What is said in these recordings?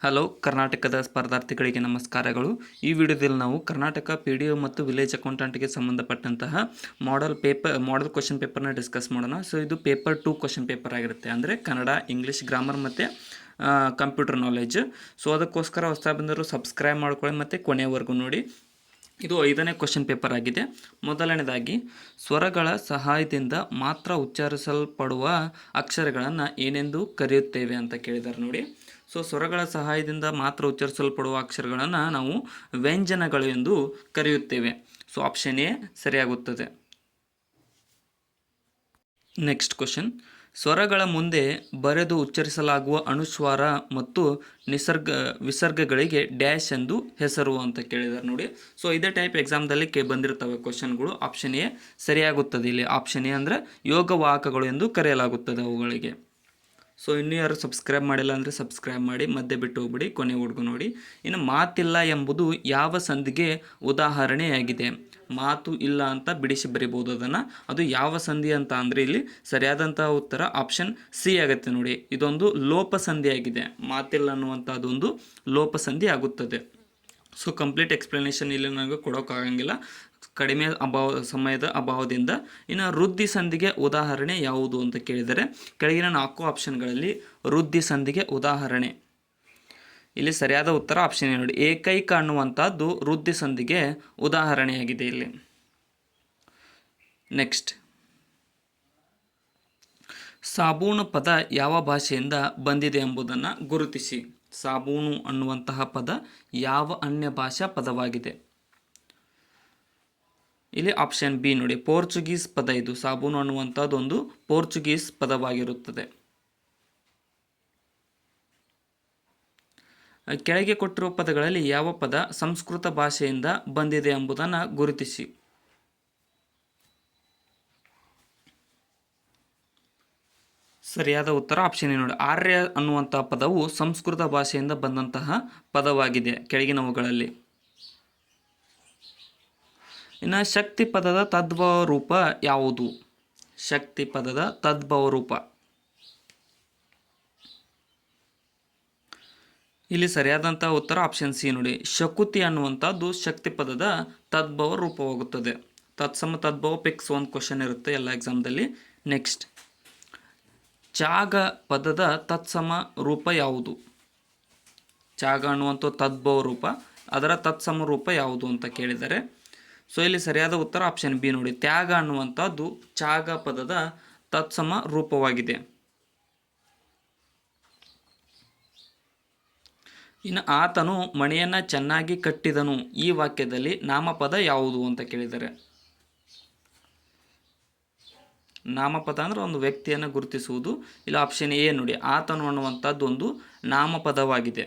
Hello ಕರ್ನಾಟಕದ ಸ್ಪರ್ಧಾರ್ಥಿಗಳಿಗೆ ನಮಸ್ಕಾರಗಳು. ಈ ವಿಡಿಯೋದಲ್ಲಿ ನಾವು ಕರ್ನಾಟಕ PDO ಮತ್ತು ವಿಲೇಜ್ ಅಕೌಂಟೆಂಟ್ಗೆ ಸಂಬಂಧಪಟ್ಟಂತಹ ಮಾಡೆಲ್ ಕ್ವಶನ್ ಪೇಪರ್ನ ಡಿಸ್ಕಸ್ ಮಾಡೋಣ. ಸೊ ಇದು ಪೇಪರ್ 2 ಕ್ವಶನ್ ಪೇಪರ್ ಆಗಿರುತ್ತೆ, ಅಂದರೆ ಕನ್ನಡ, ಇಂಗ್ಲೀಷ್, ಗ್ರಾಮರ್ ಮತ್ತು ಕಂಪ್ಯೂಟರ್ ನಾಲೆಜ್. ಸೊ ಅದಕ್ಕೋಸ್ಕರ ಹೊಸ ಬಂದರು ಸಬ್ಸ್ಕ್ರೈಬ್ ಮಾಡ್ಕೊಳ್ಳಿ ಮತ್ತು ಕೊನೆಯವರೆಗೂ ನೋಡಿ. ಇದು 5ನೇ ಕ್ವಶನ್ ಪೇಪರ್ ಆಗಿದೆ. ಮೊದಲನೇದಾಗಿ, ಸ್ವರಗಳ ಸಹಾಯದಿಂದ ಮಾತ್ರ ಉಚ್ಚರಿಸಲ್ಪಡುವ ಅಕ್ಷರಗಳನ್ನು ಏನೆಂದು ಕರೆಯುತ್ತೇವೆ ಅಂತ ಕೇಳಿದ್ದಾರೆ ನೋಡಿ. ಸೊ ಸ್ವರಗಳ ಸಹಾಯದಿಂದ ಮಾತ್ರ ಉಚ್ಚರಿಸಲ್ಪಡುವ ಅಕ್ಷರಗಳನ್ನು ನಾವು ವ್ಯಂಜನಗಳು ಎಂದು ಕರೆಯುತ್ತೇವೆ. ಸೊ ಆಪ್ಷನ್ ಎ ಸರಿಯಾಗುತ್ತದೆ. ನೆಕ್ಸ್ಟ್ ಕ್ವಶನ್, ಸ್ವರಗಳ ಮುಂದೆ ಬರೆದು ಉಚ್ಚರಿಸಲಾಗುವ ಅನುಸ್ವಾರ ಮತ್ತು ವಿಸರ್ಗಗಳಿಗೆ ಡ್ಯಾಶ್ ಎಂದು ಹೆಸರು ಅಂತ ಕೇಳಿದ್ದಾರೆ ನೋಡಿ. ಸೊ ಇದೇ ಟೈಪ್ ಎಕ್ಸಾಮ್ದಲ್ಲಿ ಬಂದಿರ್ತವೆ ಕ್ವಶನ್ಗಳು. ಆಪ್ಷನ್ ಎ ಸರಿಯಾಗುತ್ತದೆ. ಇಲ್ಲಿ ಆಪ್ಷನ್ ಎ ಅಂದರೆ ಯೋಗವಾಹಕಗಳು ಎಂದು ಕರೆಯಲಾಗುತ್ತದೆ ಅವುಗಳಿಗೆ. ಸೊ ಇನ್ನೂ ಯಾರು ಸಬ್ಸ್ಕ್ರೈಬ್ ಮಾಡಿಲ್ಲ ಅಂದರೆ ಸಬ್ಸ್ಕ್ರೈಬ್ ಮಾಡಿ, ಮಧ್ಯೆ ಬಿಟ್ಟು ಹೋಗ್ಬಿಡಿ, ಕೊನೆವರೆಗೂ ನೋಡಿ. ಇನ್ನು ಮಾತಿಲ್ಲ ಎಂಬುದು ಯಾವ ಸಂಧಿಗೆ ಉದಾಹರಣೆಯಾಗಿದೆ? ಮಾತು ಇಲ್ಲ ಅಂತ ಬಿಡಿಸಿ ಬರಿಬೋದು ಅದನ್ನು. ಅದು ಯಾವ ಸಂಧಿ ಅಂತ ಅಂದರೆ ಇಲ್ಲಿ ಸರಿಯಾದಂತಹ ಉತ್ತರ ಆಪ್ಷನ್ ಸಿ ಆಗುತ್ತೆ ನೋಡಿ. ಇದೊಂದು ಲೋಪಸಂಧಿಯಾಗಿದೆ. ಮಾತಿಲ್ಲ ಅನ್ನುವಂಥದ್ದೊಂದು ಲೋಪಸಂಧಿ ಆಗುತ್ತದೆ. ಸೊ ಕಂಪ್ಲೀಟ್ ಎಕ್ಸ್ಪ್ಲನೇಷನ್ ಇಲ್ಲಿ ನನಗೆ ಕೊಡೋಕ್ಕಾಗಂಗಿಲ್ಲ, ಕಡಿಮೆ ಸಮಯದ ಅಭಾವದಿಂದ. ಇನ್ನು ವೃದ್ಧಿ ಸಂಧಿಗೆ ಉದಾಹರಣೆ ಯಾವುದು ಅಂತ ಕೇಳಿದರೆ, ಕೆಳಗಿನ 4 ಆಪ್ಷನ್ಗಳಲ್ಲಿ ವೃದ್ಧಿ ಸಂಧಿಗೆ ಉದಾಹರಣೆ. ಇಲ್ಲಿ ಸರಿಯಾದ ಉತ್ತರ ಆಪ್ಷನ್ ಎ ನೋಡಿ. ಏಕೈಕ ಅನ್ನುವಂಥದ್ದು ವೃದ್ಧಿ ಸಂಧಿಗೆ ಉದಾಹರಣೆಯಾಗಿದೆ ಇಲ್ಲಿ. ನೆಕ್ಸ್ಟ್, ಸಾಬೂನು ಪದ ಯಾವ ಭಾಷೆಯಿಂದ ಬಂದಿದೆ ಎಂಬುದನ್ನು ಗುರುತಿಸಿ. ಸಾಬೂನು ಅನ್ನುವಂತಹ ಪದ ಯಾವ ಅನ್ಯ ಭಾಷಾ ಪದವಾಗಿದೆ? ಇಲ್ಲಿ ಆಪ್ಷನ್ ಬಿ ನೋಡಿ, ಪೋರ್ಚುಗೀಸ್ ಪದ. ಇದು ಸಾಬೂನು ಅನ್ನುವಂಥದ್ದು ಒಂದು ಪೋರ್ಚುಗೀಸ್ ಪದವಾಗಿರುತ್ತದೆ. ಕೆಳಗೆ ಕೊಟ್ಟಿರುವ ಪದಗಳಲ್ಲಿ ಯಾವ ಪದ ಸಂಸ್ಕೃತ ಭಾಷೆಯಿಂದ ಬಂದಿದೆ ಎಂಬುದನ್ನು ಗುರುತಿಸಿ. ಸರಿಯಾದ ಉತ್ತರ ಆಪ್ಷನ್ ಎ ನೋಡಿ. ಆರ್ಯ ಅನ್ನುವಂತಹ ಪದವು ಸಂಸ್ಕೃತ ಭಾಷೆಯಿಂದ ಬಂದಂತಹ ಪದವಾಗಿದೆ ಕೆಳಗಿನವುಗಳಲ್ಲಿ. ಇನ್ನು ಶಕ್ತಿ ಪದದ ತದ್ಭವ ರೂಪ ಯಾವುದು? ಶಕ್ತಿ ಪದದ ತದ್ಭವ ರೂಪ. ಇಲ್ಲಿ ಸರಿಯಾದಂಥ ಉತ್ತರ ಆಪ್ಷನ್ ಸಿ ನೋಡಿ. ಶಕುತಿ ಅನ್ನುವಂಥದ್ದು ಶಕ್ತಿ ಪದದ ತದ್ಭವ ರೂಪವಾಗುತ್ತದೆ. ತತ್ಸಮ ತದ್ಭವ ಪಿಕ್ಸ್ ಒಂದು ಕ್ವಶನ್ ಇರುತ್ತೆ ಎಲ್ಲ ಎಕ್ಸಾಮ್ದಲ್ಲಿ. ನೆಕ್ಸ್ಟ್, ಚಾಗ ಪದದ ತತ್ಸಮ ರೂಪ ಯಾವುದು? ಚಾಗ ಅನ್ನುವಂಥ ತದ್ಭವ ರೂಪ, ಅದರ ತತ್ಸಮ ರೂಪ ಯಾವುದು ಅಂತ ಕೇಳಿದರೆ, ಸೊ ಇಲ್ಲಿ ಸರಿಯಾದ ಉತ್ತರ ಆಪ್ಷನ್ ಬಿ ನೋಡಿ. ತ್ಯಾಗ ಅನ್ನುವಂಥದ್ದು ಚಾಗ ಪದದ ತತ್ಸಮ ರೂಪವಾಗಿದೆ. ಇನ್ನು ಆತನು ಮಣಿಯನ್ನು ಚೆನ್ನಾಗಿ ಕಟ್ಟಿದನು, ಈ ವಾಕ್ಯದಲ್ಲಿ ನಾಮಪದ ಯಾವುದು ಅಂತ ಕೇಳಿದರೆ, ನಾಮಪದ ಅಂದರೆ ಒಂದು ವ್ಯಕ್ತಿಯನ್ನು ಗುರುತಿಸುವುದು. ಇಲ್ಲಿ ಆಪ್ಷನ್ ಎ ನೋಡಿ. ಆತನು ಅನ್ನುವಂಥದ್ದು ಒಂದು ನಾಮಪದವಾಗಿದೆ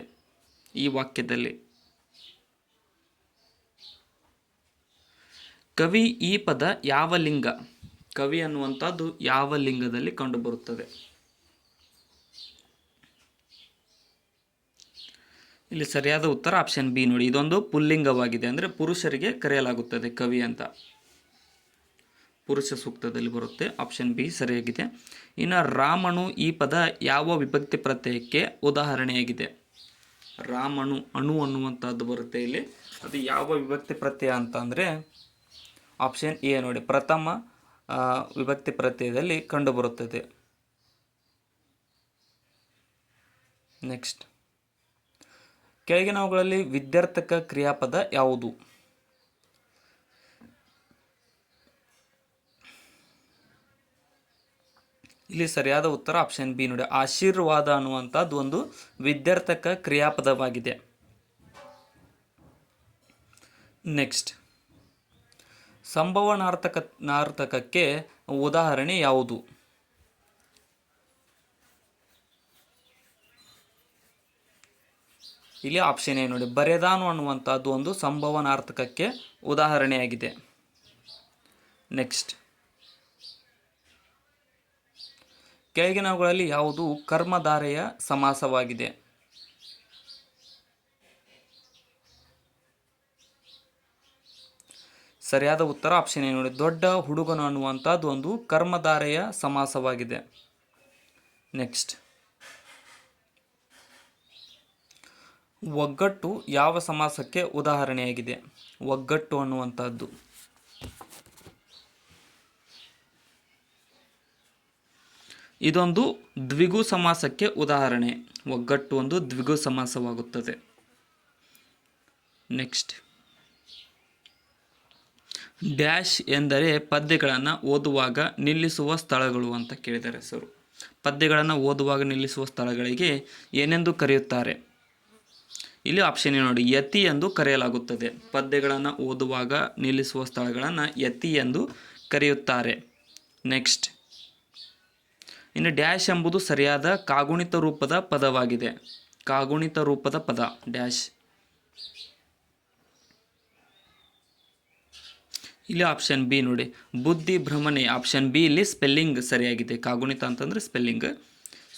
ಈ ವಾಕ್ಯದಲ್ಲಿ. ಕವಿ ಈ ಪದ ಯಾವ ಲಿಂಗ? ಕವಿ ಅನ್ನುವಂಥದ್ದು ಯಾವ ಲಿಂಗದಲ್ಲಿ ಕಂಡುಬರುತ್ತದೆ? ಇಲ್ಲಿ ಸರಿಯಾದ ಉತ್ತರ ಆಪ್ಷನ್ ಬಿ ನೋಡಿ. ಇದೊಂದು ಪುಲ್ಲಿಂಗವಾಗಿದೆ, ಅಂದರೆ ಪುರುಷರಿಗೆ ಕರೆಯಲಾಗುತ್ತದೆ ಕವಿ ಅಂತ. ಪುರುಷ ಸೂಕ್ತದಲ್ಲಿ ಬರುತ್ತೆ. ಆಪ್ಷನ್ ಬಿ ಸರಿಯಾಗಿದೆ. ಇನ್ನು ರಾಮನು ಈ ಪದ ಯಾವ ವಿಭಕ್ತಿ ಪ್ರತ್ಯಯಕ್ಕೆ ಉದಾಹರಣೆಯಾಗಿದೆ? ರಾಮನು ಅಣು ಅನ್ನುವಂಥದ್ದು ಬರುತ್ತೆ ಇಲ್ಲಿ. ಅದು ಯಾವ ವಿಭಕ್ತಿ ಪ್ರತ್ಯಯ ಅಂತ ಅಂದರೆ ಆಪ್ಷನ್ ಎ ನೋಡಿ. ಪ್ರಥಮ ವಿಭಕ್ತಿ ಪ್ರತ್ಯಯದಲ್ಲಿ ಕಂಡುಬರುತ್ತದೆ. ನೆಕ್ಸ್ಟ್, ಕೆಳಗಿನವುಗಳಲ್ಲಿ ವಿದ್ಯಾರ್ಥಕ ಕ್ರಿಯಾಪದ ಯಾವುದು? ಇಲ್ಲಿ ಸರಿಯಾದ ಉತ್ತರ ಆಪ್ಷನ್ ಬಿ ನೋಡಿ. ಆಶೀರ್ವಾದ ಅನ್ನುವಂಥದ್ದು ಒಂದು ವಿದ್ಯಾರ್ಥಕ ಕ್ರಿಯಾಪದವಾಗಿದೆ. ನೆಕ್ಸ್ಟ್, ಸಂಭವನಾರ್ಥಕಕ್ಕೆ ಉದಾಹರಣೆ ಯಾವುದು? ಇಲ್ಲಿ ಆಪ್ಷನ್ ಎ ನೋಡಿ. ಬರೆದಾನು ಅನ್ನುವಂಥದ್ದು ಒಂದು ಸಂಭವನಾರ್ಥಕಕ್ಕೆ ಉದಾಹರಣೆಯಾಗಿದೆ. ನೆಕ್ಸ್ಟ್, ಕೆಳಗಿನವುಗಳಲ್ಲಿ ಯಾವುದು ಕರ್ಮಧಾರೆಯ ಸಮಾಸವಾಗಿದೆ? ಸರಿಯಾದ ಉತ್ತರ ಆಪ್ಷನ್ ಎ ನೋಡಿ. ದೊಡ್ಡ ಹುಡುಗನು ಅನ್ನುವಂಥದ್ದು ಒಂದು ಕರ್ಮಧಾರೆಯ ಸಮಾಸವಾಗಿದೆ. ನೆಕ್ಸ್ಟ್, ಒಗ್ಗಟ್ಟು ಯಾವ ಸಮಾಸಕ್ಕೆ ಉದಾಹರಣೆಯಾಗಿದೆ? ಒಗ್ಗಟ್ಟು ಅನ್ನುವಂಥದ್ದು ಇದೊಂದು ದ್ವಿಗು ಸಮಾಸಕ್ಕೆ ಉದಾಹರಣೆ. ಒಗ್ಗಟ್ಟು ಒಂದು ದ್ವಿಗು ಸಮಾಸವಾಗುತ್ತದೆ. ನೆಕ್ಸ್ಟ್, ಡ್ಯಾಶ್ ಎಂದರೆ ಪದ್ಯಗಳನ್ನು ಓದುವಾಗ ನಿಲ್ಲಿಸುವ ಸ್ಥಳಗಳು ಅಂತ ಕೇಳಿದ್ದಾರೆ ಸರ್. ಪದ್ಯಗಳನ್ನು ಓದುವಾಗ ನಿಲ್ಲಿಸುವ ಸ್ಥಳಗಳಿಗೆ ಏನೆಂದು ಕರೆಯುತ್ತಾರೆ? ಇಲ್ಲಿ ಆಪ್ಷನ್ ನೋಡಿ, ಯತಿ ಎಂದು ಕರೆಯಲಾಗುತ್ತದೆ. ಪದ್ಯಗಳನ್ನು ಓದುವಾಗ ನಿಲ್ಲಿಸುವ ಸ್ಥಳಗಳನ್ನು ಯತಿ ಎಂದು ಕರೆಯುತ್ತಾರೆ. ನೆಕ್ಸ್ಟ್, ಇನ್ನು ಡ್ಯಾಶ್ ಎಂಬುದು ಸರಿಯಾದ ಕಾಗುಣಿತ ರೂಪದ ಪದವಾಗಿದೆ. ಕಾಗುಣಿತ ರೂಪದ ಪದ ಡ್ಯಾಶ್. ಇಲ್ಲಿ ಆಪ್ಷನ್ ಬಿ ನೋಡಿ, ಬುದ್ಧಿ ಭ್ರಮಣೆ. ಆಪ್ಷನ್ ಬಿ ಇಲ್ಲಿ ಸ್ಪೆಲ್ಲಿಂಗ್ ಸರಿಯಾಗಿದೆ. ಕಾಗುಣಿತ ಅಂತಂದರೆ ಸ್ಪೆಲ್ಲಿಂಗ್.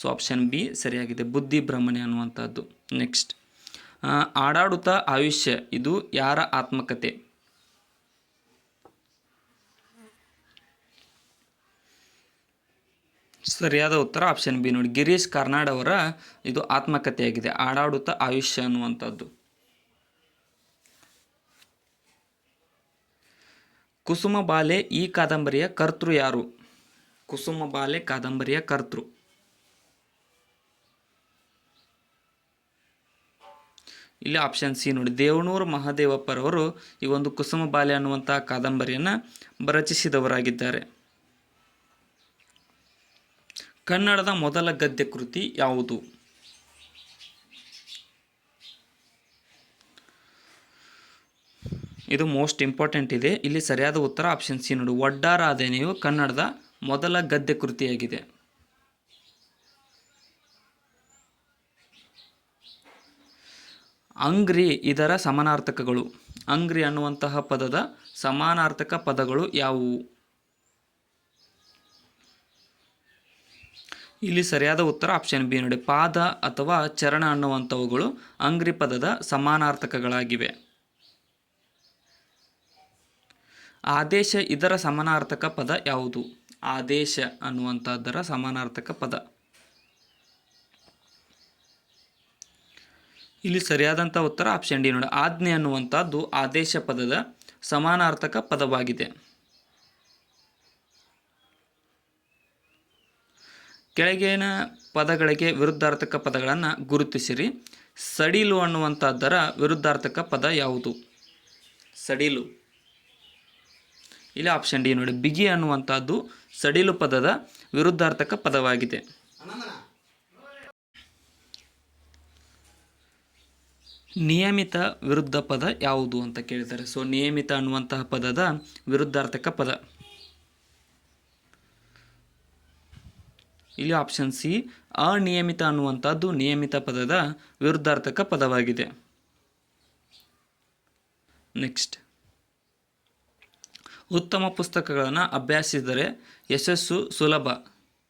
ಸೊ ಆಪ್ಷನ್ ಬಿ ಸರಿಯಾಗಿದೆ, ಬುದ್ಧಿ ಭ್ರಮಣೆ ಅನ್ನುವಂಥದ್ದು. ನೆಕ್ಸ್ಟ್, ಆಡಾಡುತ್ತಾ ಆಯುಷ್ಯ ಇದು ಯಾರ ಆತ್ಮಕತೆ? ಸರಿಯಾದ ಉತ್ತರ ಆಪ್ಷನ್ ಬಿ ನೋಡಿ, ಗಿರೀಶ್ ಕಾರ್ನಾಡ್ ಅವರ ಇದು ಆತ್ಮಕಥೆಯಾಗಿದೆ, ಆಡಾಡುತ್ತಾ ಆಯುಷ್ಯ ಅನ್ನುವಂಥದ್ದು. ಕುಸುಮ ಬಾಲೆ ಈ ಕಾದಂಬರಿಯ ಕರ್ತೃ ಯಾರು? ಕುಸುಮ ಬಾಲೆ ಕಾದಂಬರಿಯ ಕರ್ತೃ. ಇಲ್ಲಿ ಆಪ್ಷನ್ ಸಿ ನೋಡಿ, ದೇವನೂರು ಮಹಾದೇವಪ್ಪರವರು ಈ ಒಂದು ಕುಸುಮ ಬಾಲೆ ಅನ್ನುವಂತಹ ಕಾದಂಬರಿಯನ್ನು ರಚಿಸಿದವರಾಗಿದ್ದಾರೆ. ಕನ್ನಡದ ಮೊದಲ ಗದ್ಯ ಕೃತಿ ಯಾವುದು? ಇದು ಮೋಸ್ಟ್ ಇಂಪಾರ್ಟೆಂಟ್ ಇದೆ. ಇಲ್ಲಿ ಸರಿಯಾದ ಉತ್ತರ ಆಪ್ಷನ್ ಸಿ ನೋಡಿ, ಒಡ್ಡಾರಾಧನೆಯು ಕನ್ನಡದ ಮೊದಲ ಗದ್ಯ ಕೃತಿಯಾಗಿದೆ. ಅಂಗ್ರಿ ಇದರ ಸಮಾನಾರ್ಥಕಗಳು. ಅಂಗ್ರಿ ಅನ್ನುವಂತಹ ಪದದ ಸಮಾನಾರ್ಥಕ ಪದಗಳು ಯಾವುವು? ಇಲ್ಲಿ ಸರಿಯಾದ ಉತ್ತರ ಆಪ್ಷನ್ ಬಿ ನೋಡಿ, ಪಾದ ಅಥವಾ ಚರಣ ಅನ್ನುವಂಥವುಗಳು ಅಂಗ್ರಿ ಪದದ ಸಮಾನಾರ್ಥಕಗಳಾಗಿವೆ. ಆದೇಶ ಇದರ ಸಮಾನಾರ್ಥಕ ಪದ ಯಾವುದು? ಆದೇಶ ಅನ್ನುವಂಥದ್ದರ ಸಮಾನಾರ್ಥಕ ಪದ. ಇಲ್ಲಿ ಸರಿಯಾದಂಥ ಉತ್ತರ ಆಪ್ಷನ್ ಡಿ ನೋಡಿ, ಆಜ್ಞೆ ಅನ್ನುವಂಥದ್ದು ಆದೇಶ ಪದದ ಸಮಾನಾರ್ಥಕ ಪದವಾಗಿದೆ. ಕೆಳಗಿನ ಪದಗಳಿಗೆ ವಿರುದ್ಧಾರ್ಥಕ ಪದಗಳನ್ನು ಗುರುತಿಸಿರಿ. ಸಡಿಲು ಅನ್ನುವಂಥದ್ದರ ವಿರುದ್ಧಾರ್ಥಕ ಪದ ಯಾವುದು? ಸಡಿಲು. ಇಲ್ಲಿ ಆಪ್ಷನ್ ಡಿ ನೋಡಿ, ಬಿಗಿ ಅನ್ನುವಂಥದ್ದು ಸಡಿಲು ಪದದ ವಿರುದ್ಧಾರ್ಥಕ ಪದವಾಗಿದೆ. ನಿಯಮಿತ ವಿರುದ್ಧ ಪದ ಯಾವುದು ಅಂತ ಕೇಳಿದ್ದಾರೆ. ಸೊ ನಿಯಮಿತ ಅನ್ನುವಂತಹ ಪದದ ವಿರುದ್ಧಾರ್ಥಕ ಪದ ಇಲ್ಲಿ ಆಪ್ಷನ್ ಸಿ, ಅನಿಯಮಿತ ಅನ್ನುವಂಥದ್ದು ನಿಯಮಿತ ಪದದ ವಿರುದ್ಧಾರ್ಥಕ ಪದವಾಗಿದೆ. ನೆಕ್ಸ್ಟ್, ಉತ್ತಮ ಪುಸ್ತಕಗಳನ್ನು ಅಭ್ಯಾಸಿಸಿದರೆ ಯಶಸ್ಸು ಸುಲಭ,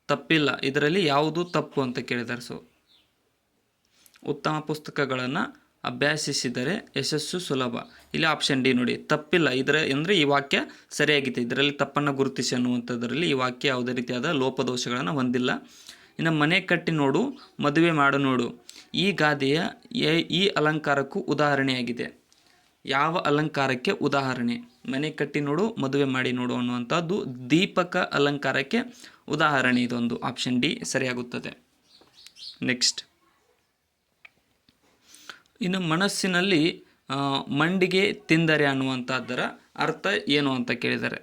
ತಪ್ಪಿಲ್ಲ, ಇದರಲ್ಲಿ ಯಾವುದು ತಪ್ಪು ಅಂತ ಕೇಳಿದ್ದಾರೆ. ಸೊ ಉತ್ತಮ ಪುಸ್ತಕಗಳನ್ನು ಅಭ್ಯಾಸಿಸಿದರೆ ಯಶಸ್ಸು ಸುಲಭ. ಇಲ್ಲಿ ಆಪ್ಷನ್ ಡಿ ನೋಡಿ, ತಪ್ಪಿಲ್ಲ. ಅಂದರೆ ಈ ವಾಕ್ಯ ಸರಿಯಾಗಿದೆ, ಇದರಲ್ಲಿ ತಪ್ಪನ್ನು ಗುರುತಿಸಿ ಅನ್ನುವಂಥದ್ರಲ್ಲಿ ಈ ವಾಕ್ಯ ಯಾವುದೇ ರೀತಿಯಾದ ಲೋಪದೋಷಗಳನ್ನು ಹೊಂದಿಲ್ಲ. ಇನ್ನು ಮನೆ ಕಟ್ಟಿ ನೋಡು ಮದುವೆ ಮಾಡು ನೋಡು ಈ ಗಾದೆಯ ಈ ಅಲಂಕಾರಕ್ಕೂ ಉದಾಹರಣೆಯಾಗಿದೆ. ಯಾವ ಅಲಂಕಾರಕ್ಕೆ ಉದಾಹರಣೆ? ಮನೆ ಕಟ್ಟಿ ನೋಡು ಮದುವೆ ಮಾಡಿ ನೋಡು ಅನ್ನುವಂಥದ್ದು ದೀಪಕ ಅಲಂಕಾರಕ್ಕೆ ಉದಾಹರಣೆ ಇದೊಂದು. Option D ಸರಿಯಾಗುತ್ತದೆ. ನೆಕ್ಸ್ಟ್, ಇನ್ನು ಮನಸ್ಸಿನಲ್ಲಿ ಮಂಡಿಗೆ ತಿಂದರೆ ಅನ್ನುವಂಥದ್ದರ ಅರ್ಥ ಏನು ಅಂತ ಕೇಳಿದ್ದಾರೆ.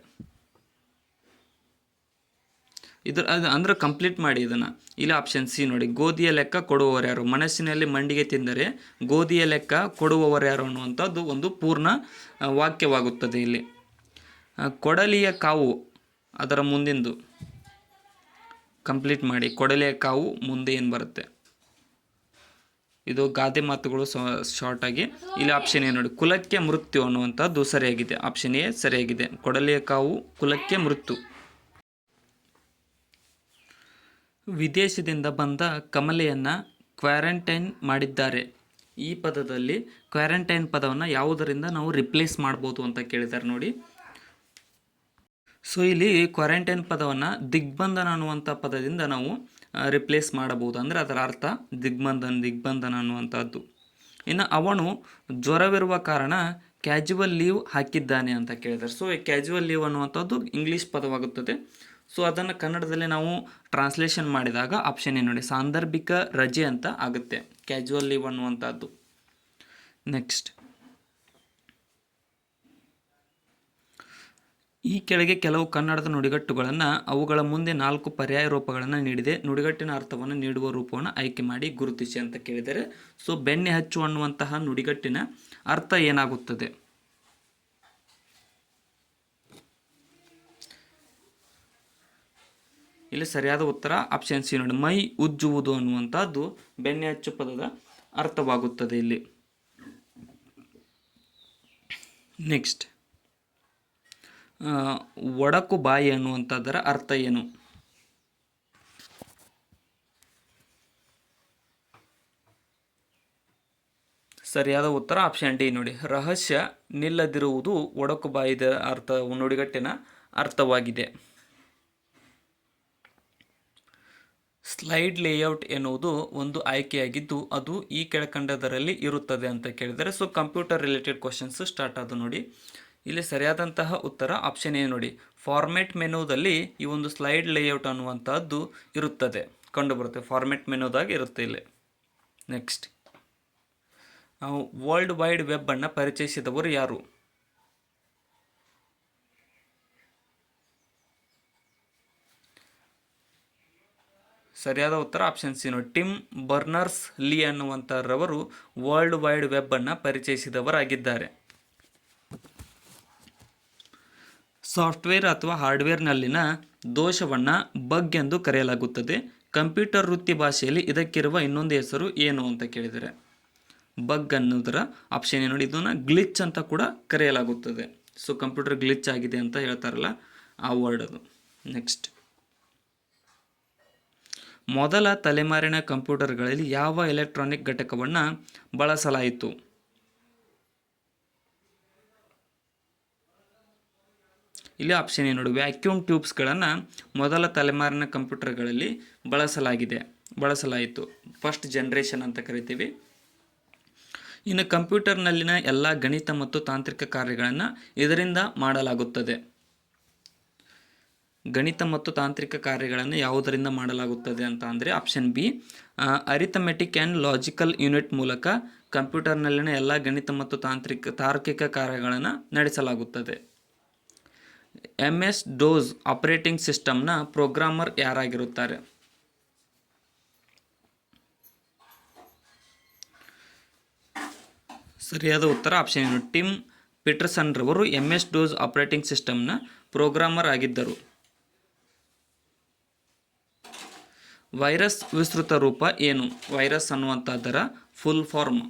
ಅಂದ್ರೆ ಕಂಪ್ಲೀಟ್ ಮಾಡಿ ಇದನ್ನು. ಇಲ್ಲಿ ಆಪ್ಷನ್ ಸಿ ನೋಡಿ, ಗೋಧಿಯ ಲೆಕ್ಕ ಕೊಡುವವರು ಯಾರು? ಮನಸ್ಸಿನಲ್ಲಿ ಮಂಡಿಗೆ ತಿಂದರೆ ಗೋಧಿಯ ಲೆಕ್ಕ ಕೊಡುವವರು ಯಾರು ಅನ್ನುವಂಥದ್ದು ಒಂದು ಪೂರ್ಣ ವಾಕ್ಯವಾಗುತ್ತದೆ. ಇಲ್ಲಿ ಕೊಡಲಿಯ ಕಾವು ಅದರ ಮುಂದಿಂದು ಕಂಪ್ಲೀಟ್ ಮಾಡಿ. ಕೊಡಲಿಯ ಕಾವು ಮುಂದೆ ಏನು ಬರುತ್ತೆ? ಇದು ಗಾದೆ ಮಾತುಗಳು ಶಾರ್ಟ್ ಆಗಿ. ಇಲ್ಲಿ ಆಪ್ಷನ್ ಎ ನೋಡಿ, ಕುಲಕ್ಕೆ ಮೃತ್ಯು ಅನ್ನುವಂಥದ್ದು ಸರಿಯಾಗಿದೆ. ಆಪ್ಷನ್ ಎ ಸರಿಯಾಗಿದೆ, ಕೊಡಲಿಯ ಕಾವು ಕುಲಕ್ಕೆ ಮೃತ್ಯು. ವಿದೇಶದಿಂದ ಬಂದ ಕಮಲೆಯನ್ನು ಕ್ವಾರಂಟೈನ್ ಮಾಡಿದ್ದಾರೆ. ಈ ಪದದಲ್ಲಿ ಕ್ವಾರಂಟೈನ್ ಪದವನ್ನು ಯಾವುದರಿಂದ ನಾವು ರಿಪ್ಲೇಸ್ ಮಾಡ್ಬೋದು ಅಂತ ಕೇಳಿದ್ದಾರೆ ನೋಡಿ. ಸೊ ಇಲ್ಲಿ ಕ್ವಾರಂಟೈನ್ ಪದವನ್ನು ದಿಗ್ಬಂಧನ ಅನ್ನುವಂಥ ಪದದಿಂದ ನಾವು ರಿಪ್ಲೇಸ್ ಮಾಡಬಹುದು. ಅಂದರೆ ಅದರ ಅರ್ಥ ದಿಗ್ಬಂಧನ ಅನ್ನುವಂಥದ್ದು. ಇನ್ನು ಅವನು ಜ್ವರವಿರುವ ಕಾರಣ ಕ್ಯಾಜುವಲ್ ಲೀವ್ ಹಾಕಿದ್ದಾನೆ ಅಂತ ಕೇಳಿದ್ದಾರೆ. ಸೊ ಈ ಕ್ಯಾಜುವಲ್ ಲೀವ್ ಅನ್ನುವಂಥದ್ದು ಇಂಗ್ಲೀಷ್ ಪದವಾಗುತ್ತದೆ. ಸೊ ಅದನ್ನು ಕನ್ನಡದಲ್ಲಿ ನಾವು ಟ್ರಾನ್ಸ್ಲೇಷನ್ ಮಾಡಿದಾಗ ಆಪ್ಷನ್ ಏನು ನೋಡಿ, ಸಾಂದರ್ಭಿಕ ರಜೆ ಅಂತ ಆಗುತ್ತೆ ಕ್ಯಾಜುವಲ್ ಲೀವ್ ಅನ್ನುವಂಥದ್ದು. ನೆಕ್ಸ್ಟ್, ಈ ಕೆಳಗೆ ಕೆಲವು ಕನ್ನಡದ ನುಡಿಗಟ್ಟುಗಳನ್ನು ಅವುಗಳ ಮುಂದೆ 4 ಪರ್ಯಾಯ ರೂಪಗಳನ್ನು ನೀಡಿದೆ. ನುಡಿಗಟ್ಟಿನ ಅರ್ಥವನ್ನು ನೀಡುವ ರೂಪವನ್ನು ಆಯ್ಕೆ ಮಾಡಿ ಗುರುತಿಸಿ ಅಂತ ಕೇಳಿದರೆ. ಸೊ ಬೆಣ್ಣೆ ಹಚ್ಚು ಅನ್ನುವಂತಹ ನುಡಿಗಟ್ಟಿನ ಅರ್ಥ ಏನಾಗುತ್ತದೆ? ಇಲ್ಲಿ ಸರಿಯಾದ ಉತ್ತರ ಆಪ್ಷನ್ ಸಿ ನೋಡಿ, ಮೈ ಉಜ್ಜುವುದು ಅನ್ನುವಂಥದ್ದು ಬೆಣ್ಣೆ ಹಚ್ಚು ಪದದ ಅರ್ಥವಾಗುತ್ತದೆ ಇಲ್ಲಿ. ನೆಕ್ಸ್ಟ್, ಒಡಕು ಬಾಯಿ ಅನ್ನುವಂಥದ್ದರ ಅರ್ಥ ಏನು? ಸರಿಯಾದ ಉತ್ತರ ಆಪ್ಷನ್ ಡಿ ನೋಡಿ, ರಹಸ್ಯ ನಿಲ್ಲದಿರುವುದು ಒಡಕು ಬಾಯಿದ ಅರ್ಥ ನುಡಿಗಟ್ಟಿನ ಅರ್ಥವಾಗಿದೆ. ಸ್ಲೈಡ್ ಲೇಔಟ್ ಎನ್ನುವುದು ಒಂದು ಆಯ್ಕೆಯಾಗಿದ್ದು ಅದು ಈ ಕೆಳಕಂಡದರಲ್ಲಿ ಇರುತ್ತದೆ ಅಂತ ಕೇಳಿದರೆ. So computer related questions start ಆದ ನೋಡಿ. ಇಲ್ಲಿ ಸರಿಯಾದಂತಹ ಉತ್ತರ ಆಪ್ಷನ್ ಎ ನೋಡಿ, ಫಾರ್ಮೆಟ್ ಮೆನುದಲ್ಲಿ ಈ ಒಂದು ಸ್ಲೈಡ್ ಲೇಔಟ್ ಅನ್ನುವಂಥದ್ದು ಇರುತ್ತದೆ, ಕಂಡುಬರುತ್ತೆ. ಫಾರ್ಮೆಟ್ ಮೆನುದಾಗ ಇರುತ್ತೆ ಇಲ್ಲಿ. ನೆಕ್ಸ್ಟ್, ವರ್ಲ್ಡ್ ವೈಡ್ ವೆಬ್ ಅನ್ನು ಪರಿಚಯಿಸಿದವರು ಯಾರು? ಸರಿಯಾದ ಉತ್ತರ ಆಪ್ಷನ್ ಸಿ ನೋಡಿ, ಟಿಮ್ ಬರ್ನರ್ಸ್ ಲೀ ಅನ್ನುವಂಥರವರು ವರ್ಲ್ಡ್ ವೈಡ್ ವೆಬ್ ಅನ್ನು ಪರಿಚಯಿಸಿದವರಾಗಿದ್ದಾರೆ. ಸಾಫ್ಟ್ವೇರ್ ಅಥವಾ ಹಾರ್ಡ್ವೇರ್ನಲ್ಲಿನ ದೋಷವನ್ನು ಬಗ್ ಎಂದು ಕರೆಯಲಾಗುತ್ತದೆ. ಕಂಪ್ಯೂಟರ್ ವೃತ್ತಿ ಭಾಷೆಯಲ್ಲಿ ಇದಕ್ಕಿರುವ ಇನ್ನೊಂದು ಹೆಸರು ಏನು ಅಂತ ಕೇಳಿದರೆ, ಬಗ್ ಅನ್ನೋದರ ಆಪ್ಷನ್ ಏನು ನೋಡಿ, ಇದನ್ನು ಗ್ಲಿಚ್ ಅಂತ ಕೂಡ ಕರೆಯಲಾಗುತ್ತದೆ. ಸೊ ಕಂಪ್ಯೂಟರ್ ಗ್ಲಿಚ್ ಆಗಿದೆ ಅಂತ ಹೇಳ್ತಾರಲ್ಲ ಆ ವರ್ಡ್ ಅದು. ನೆಕ್ಸ್ಟ್, ಮೊದಲ ತಲೆಮಾರಿನ ಕಂಪ್ಯೂಟರ್ಗಳಲ್ಲಿ ಯಾವ ಎಲೆಕ್ಟ್ರಾನಿಕ್ ಘಟಕವನ್ನು ಬಳಸಲಾಯಿತು? ಇಲ್ಲಿ ಆಪ್ಷನ್ ಏನು ನೋಡಿ, ವ್ಯಾಕ್ಯೂಮ್ ಟ್ಯೂಬ್ಸ್ಗಳನ್ನು ಮೊದಲ ತಲೆಮಾರಿನ ಕಂಪ್ಯೂಟರ್ಗಳಲ್ಲಿ ಬಳಸಲಾಯಿತು. ಫಸ್ಟ್ ಜನರೇಷನ್ ಅಂತ ಕರಿತೀವಿ. ಇನ್ನು ಕಂಪ್ಯೂಟರ್ನಲ್ಲಿನ ಎಲ್ಲ ಗಣಿತ ಮತ್ತು ತಾಂತ್ರಿಕ ಕಾರ್ಯಗಳನ್ನು ಇದರಿಂದ ಮಾಡಲಾಗುತ್ತದೆ. ಗಣಿತ ಮತ್ತು ತಾಂತ್ರಿಕ ಕಾರ್ಯಗಳನ್ನು ಯಾವುದರಿಂದ ಮಾಡಲಾಗುತ್ತದೆ ಅಂತ ಅಂದರೆ option B, arithmetic and logical unit ಮೂಲಕ ಕಂಪ್ಯೂಟರ್ನಲ್ಲಿನ ಎಲ್ಲ ಗಣಿತ ಮತ್ತು ತಾರ್ಕಿಕ ಕಾರ್ಯಗಳನ್ನು ನಡೆಸಲಾಗುತ್ತದೆ. MS ಡೋಸ್ ಆಪರೇಟಿಂಗ್ ಸಿಸ್ಟಮ್ನ ಪ್ರೋಗ್ರಾಮರ್ ಯಾರಾಗಿರುತ್ತಾರೆ? ಸರಿಯಾದ ಉತ್ತರ ಆಪ್ಷನ್ ಏನು, ಟಿಮ್ ಪೀಟರ್ಸನ್ ರವರು MS ಡೋಸ್ ಆಪರೇಟಿಂಗ್ ಸಿಸ್ಟಮ್ನ ಪ್ರೋಗ್ರಾಮರ್ ಆಗಿದ್ದರು. ವೈರಸ್ ವಿಸ್ತೃತ ರೂಪ ಏನು? ವೈರಸ್ ಅನ್ನುವಂಥದ್ದರ ಫುಲ್ ಫಾರ್ಮ್.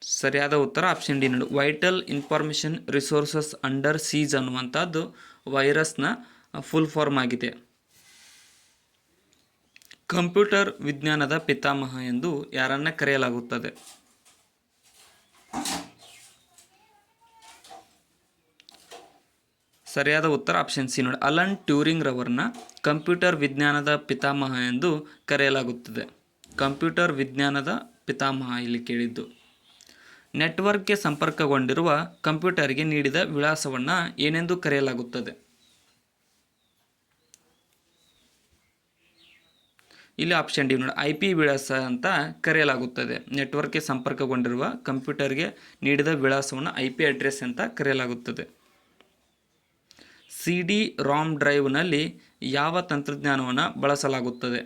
ಸರಿಯಾದ ಉತ್ತರ ಆಪ್ಷನ್ ಡಿ ನೋಡಿ, vital information resources under siege ಅನ್ನುವಂಥದ್ದು ವೈರಸ್ನ ಫುಲ್ ಫಾರ್ಮ್ ಆಗಿದೆ. ಕಂಪ್ಯೂಟರ್ ವಿಜ್ಞಾನದ ಪಿತಾಮಹ ಎಂದು ಯಾರನ್ನ ಕರೆಯಲಾಗುತ್ತದೆ? ಸರಿಯಾದ ಉತ್ತರ ಆಪ್ಷನ್ ಸಿ ನೋಡಿ, ಅಲನ್ ಟ್ಯೂರಿಂಗ್ ರವರನ್ನ ಕಂಪ್ಯೂಟರ್ ವಿಜ್ಞಾನದ ಪಿತಾಮಹ ಎಂದು ಕರೆಯಲಾಗುತ್ತದೆ. ಕಂಪ್ಯೂಟರ್ ವಿಜ್ಞಾನದ ಪಿತಾಮಹ ಇಲ್ಲಿ ಕೇಳಿದ್ದು. ನೆಟ್ವರ್ಕ್ಗೆ ಸಂಪರ್ಕಗೊಂಡಿರುವ ಕಂಪ್ಯೂಟರ್ಗೆ ನೀಡಿದ ವಿಳಾಸವನ್ನು ಏನೆಂದು ಕರೆಯಲಾಗುತ್ತದೆ? ಇಲ್ಲಿ ಆಪ್ಷನ್ ಡಿ ನೋಡಿ, IP ವಿಳಾಸ ಅಂತ ಕರೆಯಲಾಗುತ್ತದೆ. ನೆಟ್ವರ್ಕ್ಗೆ ಸಂಪರ್ಕಗೊಂಡಿರುವ ಕಂಪ್ಯೂಟರ್ಗೆ ನೀಡಿದ ವಿಳಾಸವನ್ನು IP ಅಡ್ರೆಸ್ ಅಂತ ಕರೆಯಲಾಗುತ್ತದೆ. CD ROM ಡ್ರೈವ್ನಲ್ಲಿ ಯಾವ ತಂತ್ರಜ್ಞಾನವನ್ನು ಬಳಸಲಾಗುತ್ತದೆ?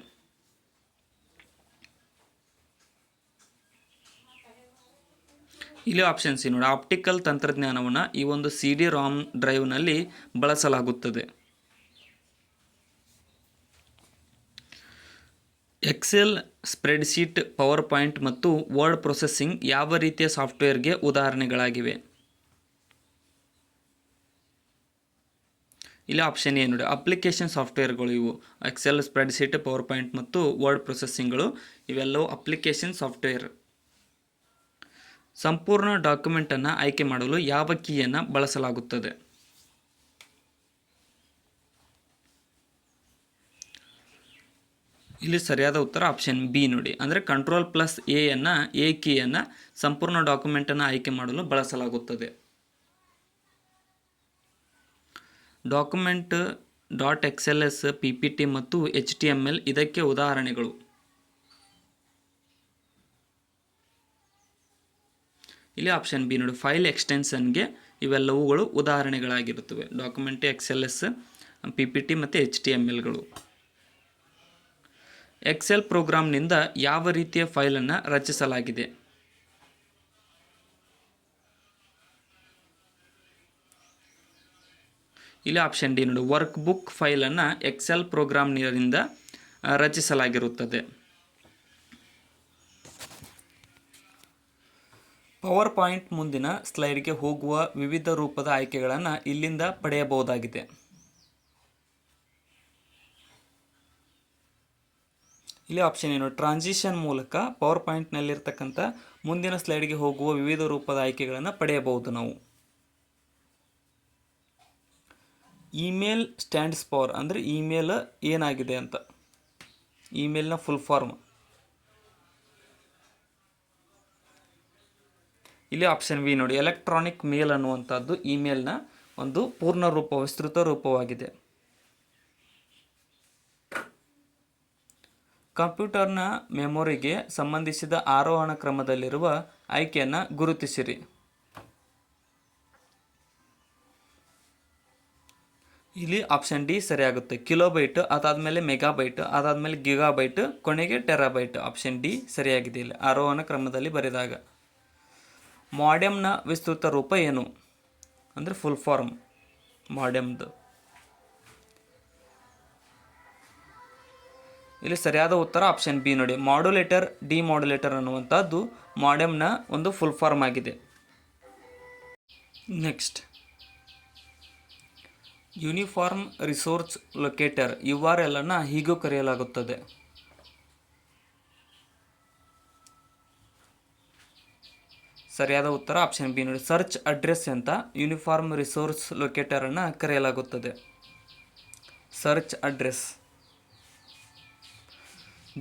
ಇಲ್ಲಿ ಆಪ್ಷನ್ ಸಿ ನೋಡಿ, ಆಪ್ಟಿಕಲ್ ತಂತ್ರಜ್ಞಾನವನ್ನು ಈ ಒಂದು CD ROM ಡ್ರೈವ್ನಲ್ಲಿ ಬಳಸಲಾಗುತ್ತದೆ. ಎಕ್ಸೆಲ್, ಸ್ಪ್ರೆಡ್ಶೀಟ್, ಪವರ್ ಪಾಯಿಂಟ್ ಮತ್ತು ವರ್ಡ್ ಪ್ರೊಸೆಸಿಂಗ್ ಯಾವ ರೀತಿಯ ಸಾಫ್ಟ್ವೇರ್ಗೆ ಉದಾಹರಣೆಗಳಾಗಿವೆ? ಇಲ್ಲಿ ಆಪ್ಷನ್ ಏನು ನೋಡಿ, ಅಪ್ಲಿಕೇಶನ್ ಸಾಫ್ಟ್ವೇರ್ಗಳು ಇವು. ಎಕ್ಸೆಲ್, ಸ್ಪ್ರೆಡ್ಶೀಟ್, ಪವರ್ ಪಾಯಿಂಟ್ ಮತ್ತು ವರ್ಡ್ ಪ್ರೊಸೆಸಿಂಗ್ಗಳು ಇವೆಲ್ಲವೂ ಅಪ್ಲಿಕೇಶನ್ ಸಾಫ್ಟ್ವೇರ್. ಸಂಪೂರ್ಣ ಡಾಕ್ಯುಮೆಂಟನ್ನು ಆಯ್ಕೆ ಮಾಡಲು ಯಾವ ಕೀಯನ್ನು ಬಳಸಲಾಗುತ್ತದೆ? ಇಲ್ಲಿ ಸರಿಯಾದ ಉತ್ತರ ಆಪ್ಷನ್ ಬಿ ನೋಡಿ. ಅಂದರೆ Ctrl+A ಎ ಕೀಯನ್ನು ಸಂಪೂರ್ಣ ಡಾಕ್ಯುಮೆಂಟನ್ನು ಆಯ್ಕೆ ಮಾಡಲು ಬಳಸಲಾಗುತ್ತದೆ. ಡಾಕ್ಯುಮೆಂಟ್ .xls, PPT ಮತ್ತು HTML ಇದಕ್ಕೆ ಉದಾಹರಣೆಗಳು. ಇಲ್ಲಿ ಆಪ್ಷನ್ ಬಿ ನೋಡಿ, ಫೈಲ್ ಎಕ್ಸ್ಟೆನ್ಷನ್ಗೆ ಇವೆಲ್ಲವುಗಳು ಉದಾಹರಣೆಗಳಾಗಿರುತ್ತವೆ. ಡಾಕ್ಯುಮೆಂಟ್ XLS, PPT ಮತ್ತು HTMLಗಳು. ಎಕ್ಸೆಲ್ ಪ್ರೋಗ್ರಾಂನಿಂದ ಯಾವ ರೀತಿಯ ಫೈಲನ್ನು ರಚಿಸಲಾಗಿದೆ? ಇಲ್ಲಿ ಆಪ್ಷನ್ ಡಿ ನೋಡಿ, ವರ್ಕ್ ಬುಕ್ ಫೈಲನ್ನು ಎಕ್ಸೆಲ್ ಪ್ರೋಗ್ರಾಂನಿಂದ ರಚಿಸಲಾಗಿರುತ್ತದೆ. ಪವರ್ ಪಾಯಿಂಟ್ ಮುಂದಿನ ಸ್ಲೈಡ್ಗೆ ಹೋಗುವ ವಿವಿಧ ರೂಪದ ಆಯ್ಕೆಗಳನ್ನು ಇಲ್ಲಿಂದ ಪಡೆಯಬಹುದಾಗಿದೆ. ಇಲ್ಲಿ ಆಪ್ಷನ್ ಏನು, ಟ್ರಾನ್ಸಿಷನ್ ಮೂಲಕ ಪವರ್ ಪಾಯಿಂಟ್ನಲ್ಲಿರ್ತಕ್ಕಂಥ ಮುಂದಿನ ಸ್ಲೈಡ್ಗೆ ಹೋಗುವ ವಿವಿಧ ರೂಪದ ಆಯ್ಕೆಗಳನ್ನು ಪಡೆಯಬಹುದು ನಾವು. ಇಮೇಲ್ ಸ್ಟ್ಯಾಂಡ್ಸ್ ಫಾರ್ ಅಂದರೆ ಇಮೇಲ್ ಏನಾಗಿದೆ ಅಂತ, ಇಮೇಲ್ನ ಫುಲ್ ಫಾರ್ಮ್. ಇಲ್ಲಿ ಆಪ್ಷನ್ ವಿ ನೋಡಿ, ಎಲೆಕ್ಟ್ರಾನಿಕ್ ಮೇಲ್ ಅನ್ನುವಂಥದ್ದು ಇಮೇಲ್ನ ಒಂದು ಪೂರ್ಣ ರೂಪ, ವಿಸ್ತೃತ ರೂಪವಾಗಿದೆ. ಕಂಪ್ಯೂಟರ್ನ ಮೆಮೊರಿಗೆ ಸಂಬಂಧಿಸಿದ ಆರೋಹಣ ಕ್ರಮದಲ್ಲಿರುವ ಆಯ್ಕೆಯನ್ನು ಗುರುತಿಸಿರಿ. ಇಲ್ಲಿ ಆಪ್ಷನ್ ಡಿ ಸರಿಯಾಗುತ್ತೆ. ಕಿಲೋಬೈಟ್, ಅದಾದಮೇಲೆ ಮೆಗಾಬೈಟ್, ಅದಾದಮೇಲೆ ಗಿಗಾಬೈಟ್, ಕೊನೆಗೆ ಟೆರಾಬೈಟ್. ಆಪ್ಷನ್ ಡಿ ಸರಿಯಾಗಿದೆ ಇಲ್ಲಿ ಆರೋಹಣ ಕ್ರಮದಲ್ಲಿ ಬರೆದಾಗ. ಮಾಡೆಮ್ನ ವಿಸ್ತೃತ ರೂಪ ಏನು ಅಂದರೆ ಫುಲ್ ಫಾರ್ಮ್ ಮಾಡೆಮ್ದು. ಇಲ್ಲಿ ಸರಿಯಾದ ಉತ್ತರ ಆಪ್ಷನ್ ಬಿ ನೋಡಿ, ಮಾಡ್ಯುಲೇಟರ್ ಡಿಮಾಡ್ಯುಲೇಟರ್ ಅನ್ನುವಂಥದ್ದು ಮಾಡೆಮ್ನ ಒಂದು ಫುಲ್ ಫಾರ್ಮ್ ಆಗಿದೆ. Next, uniform resource locator URL ಅನ್ನು ಹೀಗೂ ಕರೆಯಲಾಗುತ್ತದೆ. ಸರಿಯಾದ ಉತ್ತರ ಆಪ್ಷನ್ ಬಿ ನೋಡಿ, ಸರ್ಚ್ ಅಡ್ರೆಸ್ ಅಂತ ಯೂನಿಫಾರ್ಮ್ ರಿಸೋರ್ಸ್ ಲೊಕೇಟರ್ ಅನ್ನು ಕರೆಯಲಾಗುತ್ತದೆ. Search address.